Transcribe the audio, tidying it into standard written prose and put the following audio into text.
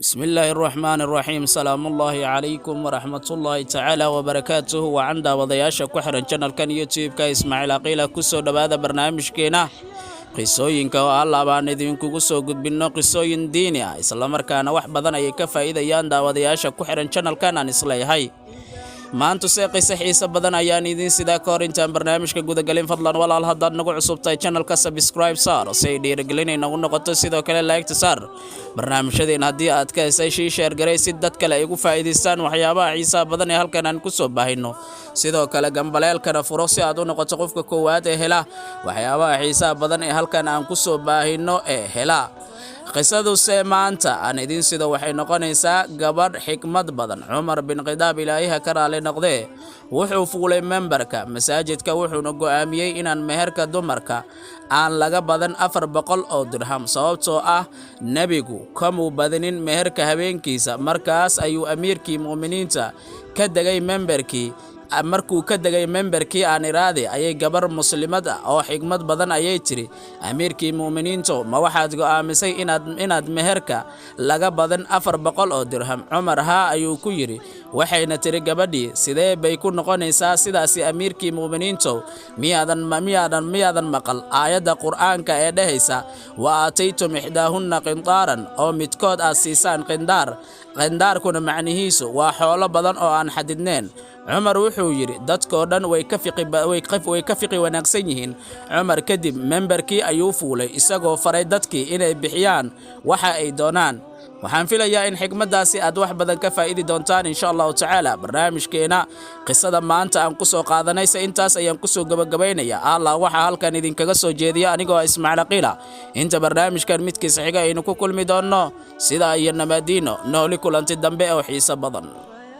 بسم الله الرحمن الرحيم سلام الله عليكم ورحمة الله تعالى وبركاته وعند وضياشة كحرا channel كان يوتيوب كإسماعيل عقيلة كسو دبادة برنامج كينا قصوين كوا الله بان إذن كسو قد بنا قصوين ديني إسلام مركانا وحبضنا يكفى إذا ياندا وضياشة كحرا channel كان نسلي هاي maanta qiso xiiso badan ayaan idin sidaa ka hor intaan barnaamijka guda galin fadlan walaal haddaad nagu cusubtahay channelka subscribe saar si ay dhiirigelin nagu noqoto sidoo kale like saar barnaamijyadeen haddii aad ka hesay share garay si dad kale ay ugu faa'iideystaan waxyaabaha xiisaha badan ee halkan aan ku soo baahino sidoo kale gambaleelkana furo si aad u noqoto qofka koowaad ee hela waxyaabaha xiisaha badan ee halkan aan ku soo baahino ee hela qisadu maanta aan idin sida waxay noqonaysaa gabadh xikmad badan Umar bin Khadaab ilaahay ka raali noqday wuxuu fuulay memberka masaajidka wuxuuna go'aamiyay inaan meherka dumarka aan laga badan 400 oo dirham sababtoo ah nabigu kamu badanin meherka habeenkiisa markaas ayuu amiirkii muuminiinta ka dagay memberkii markuu ka dagay memberkii aan iraade ayay gabar muslimad ah oo xigmad badan ayay tiri amiirkii muuminiinto ma waxaad go'aamisay inaad meherka laga badan 400 oo dirham Umar ha ayuu ku yiri waxayna tiri gabadhii sidee bay ku noqonaysaa sidaasi amiirkii muuminiinto miyaadan maqal aayada quraanka ee dhahaysa wa ataytum ihdahunna qintaran oo midkood aad siisaan qindaarkuna macnihiisu waa xoolo badan oo aan xadidneen Umar wuxuu yiri dadkoo dhan way ka fiqi wanaagsan yihiin Umar kadib memberkii ayuu fuulay isagoo faray dadkii inay bixiyaan waxa ay doonaan waxaan filayaa in xigmadaasi aad wax badan ka faa'iidi doontaan insha Allah ta'ala barnaamijkeena qisada maanta aan ku soo qaadanaysa intaas ayaan ku soo gabagabaynayaa Allah waxa halkan idin kaga soo jeediya anigoo Ismaaciil Aqila inta barnaamijkan midkiisa xiga aynu ku kulmi doono sida ay nabadiino nooli kulanti dambe oo xiiso badan